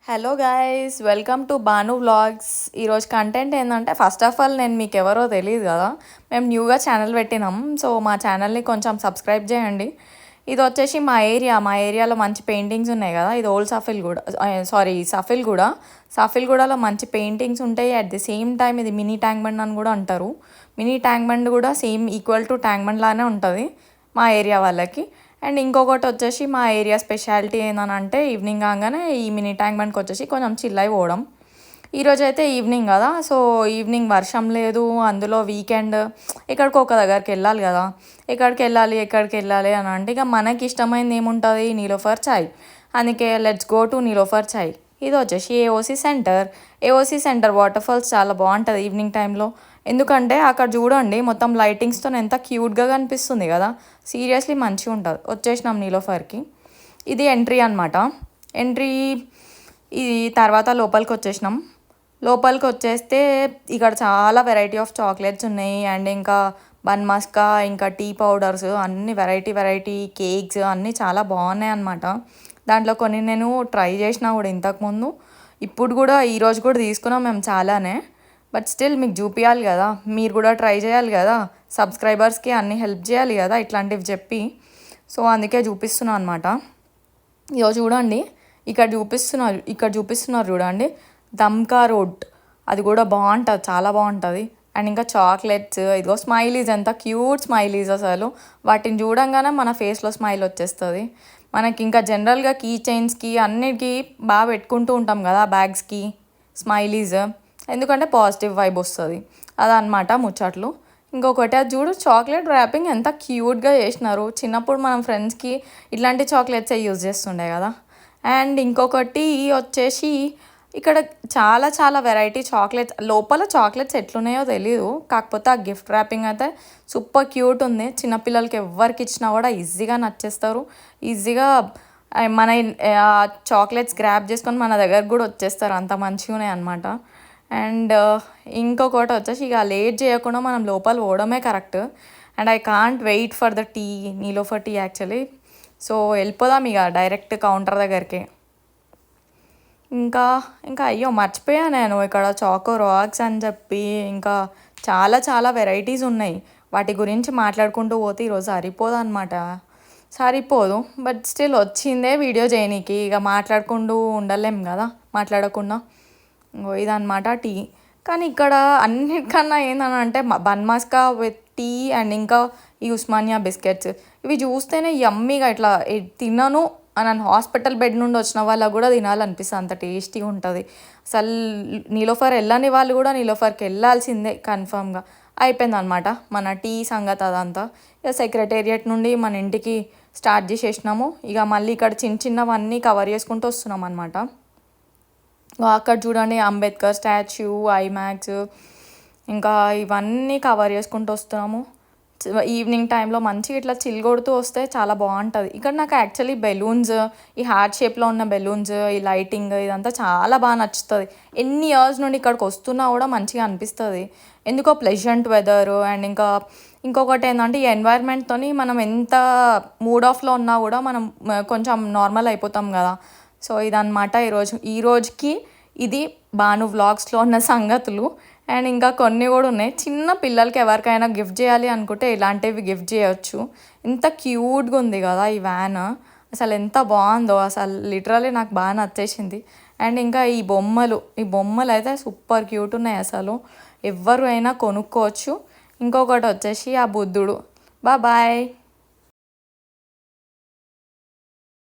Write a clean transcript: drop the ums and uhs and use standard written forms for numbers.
Hello guys, welcome to Banu vlogs. ఈరోజు content ఏంటంటే, first of all నేను మీకు ఎవరో తెలియదు కదా. మేము న్యూగా ఛానల్ పెట్టినాం. సో మా ఛానల్ని కొంచెం సబ్స్క్రైబ్ చేయండి. ఇది వచ్చేసి మా ఏరియాలో మంచి పెయింటింగ్స్ ఉన్నాయి కదా. ఇది ఓల్డ్ సఫిల్గూడ, సారీ సఫిల్గూడలో మంచి పెయింటింగ్స్ ఉంటాయి. అట్ ది సేమ్ టైం ఇది మినీ ట్యాంక్ బండ్ అని కూడా అంటారు. మినీ ట్యాంక్ బండ్ కూడా same equal to tank bund లానే ఉంటుంది మా ఏరియా వాళ్ళకి. అండ్ ఇంకొకటి వచ్చేసి మా ఏరియా స్పెషాలిటీ ఏంటంటే, ఈవినింగ్ కాగానే ఈ మినీ ట్యాంక్ బండ్కి వచ్చేసి కొంచెం చిల్ అయిపోవడం. ఈరోజు అయితే ఈవినింగ్ కదా, సో ఈవినింగ్ వర్షం లేదు, అందులో వీకెండ్ ఎక్కడికో ఒక దగ్గరికి వెళ్ళాలి కదా. ఎక్కడికి వెళ్ళాలి అని అంటే, ఇక మనకి ఇష్టమైంది ఏముంటుంది, నీలోఫర్ చాయ్. అందుకే లెట్స్ గో టు నీలోఫర్ చాయ్. ఇది వచ్చేసి ఏఓసి సెంటర్ వాటర్ ఫాల్స్ చాలా బాగుంటుంది ఈవినింగ్ టైంలో. ఎందుకంటే అక్కడ చూడండి మొత్తం లైటింగ్స్తో ఎంత క్యూట్గా కనిపిస్తుంది కదా. సీరియస్లీ మంచిగా ఉంటుంది. వచ్చేసినాం నీలోఫర్కి. ఇది ఎంట్రీ అనమాట. ఎంట్రీ ఇది తర్వాత లోపలికి వచ్చేసినాం. లోపలికి వచ్చేస్తే ఇక్కడ చాలా వెరైటీ ఆఫ్ చాక్లెట్స్ ఉన్నాయి. అండ్ ఇంకా బన్ మస్కా, ఇంకా టీ పౌడర్స్, అన్ని వెరైటీ కేక్స్ అన్నీ చాలా బాగున్నాయి అన్నమాట. దాంట్లో కొన్ని నేను ట్రై చేసినా కూడా ఇంతకుముందు. ఇప్పుడు కూడా ఈరోజు కూడా తీసుకున్నాం మేము చాలానే. బట్ స్టిల్ మీకు చూపించాలి కదా, మీరు కూడా ట్రై చేయాలి కదా, సబ్స్క్రైబర్స్కి అన్నీ హెల్ప్ చేయాలి కదా ఇట్లాంటివి చెప్పి. సో అందుకే చూపిస్తున్నాను అనమాట. ఇదో చూడండి, ఇక్కడ చూపిస్తున్నారు చూడండి, దమ్కా రోడ్. అది కూడా బాగుంటుంది, చాలా బాగుంటుంది. అండ్ ఇంకా చాక్లెట్స్, ఇదిగో స్మైలీస్, ఎంత క్యూట్ స్మైలీస్ అసలు. వాటిని చూడంగానే మన ఫేస్లో స్మైల్ వచ్చేస్తుంది. మనకి ఇంకా జనరల్గా కీ చైన్స్కి అన్నిటికీ బాగా పెట్టుకుంటూ ఉంటాం కదా బ్యాగ్స్కి స్మైలీస్, ఎందుకంటే పాజిటివ్ వైబ్ వస్తుంది. అదనమాట ముచ్చట్లు. ఇంకొకటి అది చూడు, చాక్లెట్ ర్యాపింగ్ ఎంత క్యూట్గా చేసినారు. చిన్నప్పుడు మనం ఫ్రెండ్స్కి ఇట్లాంటి చాక్లెట్సే యూజ్ చేస్తుండే కదా. అండ్ ఇంకొకటి వచ్చేసి ఇక్కడ చాలా వెరైటీ చాక్లెట్స్, లోపల చాక్లెట్స్ ఎట్లున్నాయో తెలీదు, కాకపోతే ఆ గిఫ్ట్ ర్యాపింగ్ అయితే సూపర్ క్యూట్ ఉంది. చిన్నపిల్లలకి ఎవరికి ఇచ్చినా కూడా ఈజీగా నచ్చేస్తారు. ఈజీగా మన చాక్లెట్స్ గ్రాప్ చేసుకొని మన దగ్గరకు కూడా వచ్చేస్తారు, అంత మంచిగా ఉన్నాయి అనమాట. అండ్ ఇంకొకటి వచ్చేసి ఇక లేట్ చేయకుండా మనం లోపల పోవడమే correct. And I can't wait for the tea, Niloufer tea actually. So వెళ్ళిపోదాం ఇక డైరెక్ట్ కౌంటర్ దగ్గరికి. ఇంకా అయ్యో మర్చిపోయా నేను, ఇక్కడ చాకో రాక్స్ అని చెప్పి ఇంకా చాలా వెరైటీస్ ఉన్నాయి. వాటి గురించి మాట్లాడుకుంటూ పోతే ఈరోజు సరిపోదు. బట్ స్టిల్ వచ్చిందే వీడియో చేయనీకి, ఇక మాట్లాడుకుంటూ ఉండలేం కదా మాట్లాడకుండా. ఇదన్నమాట టీ. కానీ ఇక్కడ అన్నిటికన్నా ఏందని అంటే bun maska with tea and ఇంకా ఈ ఉస్మానియా బిస్కెట్స్, ఇవి చూస్తేనే యమ్మీగా ఇట్లా తినను అని హాస్పిటల్ బెడ్ నుండి వచ్చిన వాళ్ళకు కూడా తినాలనిపిస్తుంది, అంత టేస్టీగా ఉంటుంది. అసలు నీలోఫర్ వెళ్ళని వాళ్ళు కూడా నీలోఫర్కి వెళ్ళాల్సిందే కన్ఫామ్గా. అయిపోయింది అనమాట మన టీ సంగతి అదంతా. ఇక సెక్రటేరియట్ నుండి మన ఇంటికి స్టార్ట్ చేసేసినాము. ఇక మళ్ళీ ఇక్కడ చిన్నవన్నీ కవర్ చేసుకుంటూ వస్తున్నాం అనమాట. అక్కడ చూడండి అంబేద్కర్ స్టాచ్యూ, ఐమాక్స్, ఇంకా ఇవన్నీ కవర్ చేసుకుంటూ వస్తున్నాము. ఈవినింగ్ టైంలో మంచిగా ఇట్లా చిల్ కొడుతూ వస్తే చాలా బాగుంటుంది. ఇక్కడ నాకు యాక్చువల్లీ బెలూన్స్, ఈ హార్ట్ షేప్లో ఉన్న బెలూన్స్, ఈ లైటింగ్ ఇదంతా చాలా బాగా నచ్చుతుంది. ఎన్ని ఇయర్స్ నుండి ఇక్కడికి వస్తున్నా కూడా మంచిగా అనిపిస్తుంది. ఎందుకో ప్లెజెంట్ వెదర్. అండ్ ఇంకొకటి ఏంటంటే, ఈ ఎన్వైర్న్మెంట్తో మనం ఎంత మూడ్ ఆఫ్లో ఉన్నా కూడా మనం కొంచెం నార్మల్ అయిపోతాం కదా. సో ఇదన్నమాట ఈ రోజుకి ఇది బాను వ్లాగ్స్లో ఉన్న సంగతులు. అండ్ ఇంకా కొన్ని కూడా ఉన్నాయి. చిన్న పిల్లలకి ఎవరికైనా గిఫ్ట్ చేయాలి అనుకుంటే ఇలాంటివి గిఫ్ట్ చేయొచ్చు. ఎంత క్యూట్గా ఉంది కదా ఈ వ్యాన్, అసలు ఎంత బాగుందో, అసలు లిటరలీ నాకు బాగా నచ్చేసింది. అండ్ ఇంకా ఈ బొమ్మలు అయితే సూపర్ క్యూట్ ఉన్నాయి అసలు. ఎవరు అయినా కొనుక్కోవచ్చు. ఇంకొకటి వచ్చేసి ఆ బుద్ధుడు. బాయ్.